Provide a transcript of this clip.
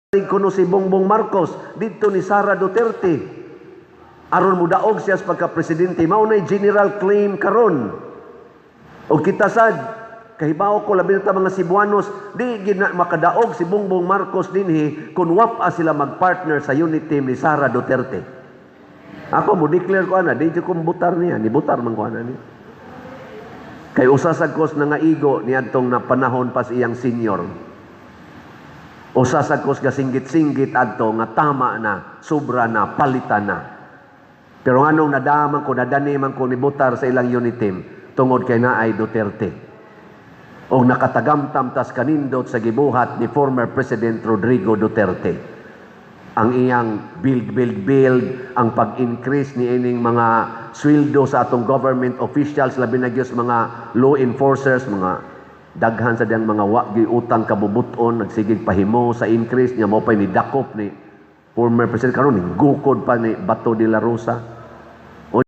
kuno si Bongbong Marcos dito ni Sara Duterte aron mudaog siya sa pagka-presidente. Mao nay general claim karon. O kita sad kahibaw ko labi na mga Cebuanos di gid makadaog si Bongbong Marcos dinhi kun wapa sila magpartner sa unit team ni Sara Duterte. Ako mo declare ko ana di ko butar niya, ni butar man ko ana ni. Kay usasag kos na nga igo niadtong na panahon pas iyang senior. Usasag kos ga singgit-singgit adto nga tama na, sobra na, palitan na. Pero anong nadaman ko, nadani man ko ni butar sa ilang unit team tungod kay naay Duterte. O nakatagamtam tas kanindot sa gibuhat ni former President Rodrigo Duterte. Ang iyang build, ang pag-increase ni ining mga sweldo sa atong government officials, labi na gyud mga law enforcers, mga daghan sa diyang mga wagi utang kabubuton, nagsigig pahimo sa increase niya, mo pa ni dakop ni former president karon ni gukod pa ni Bato de la Rosa.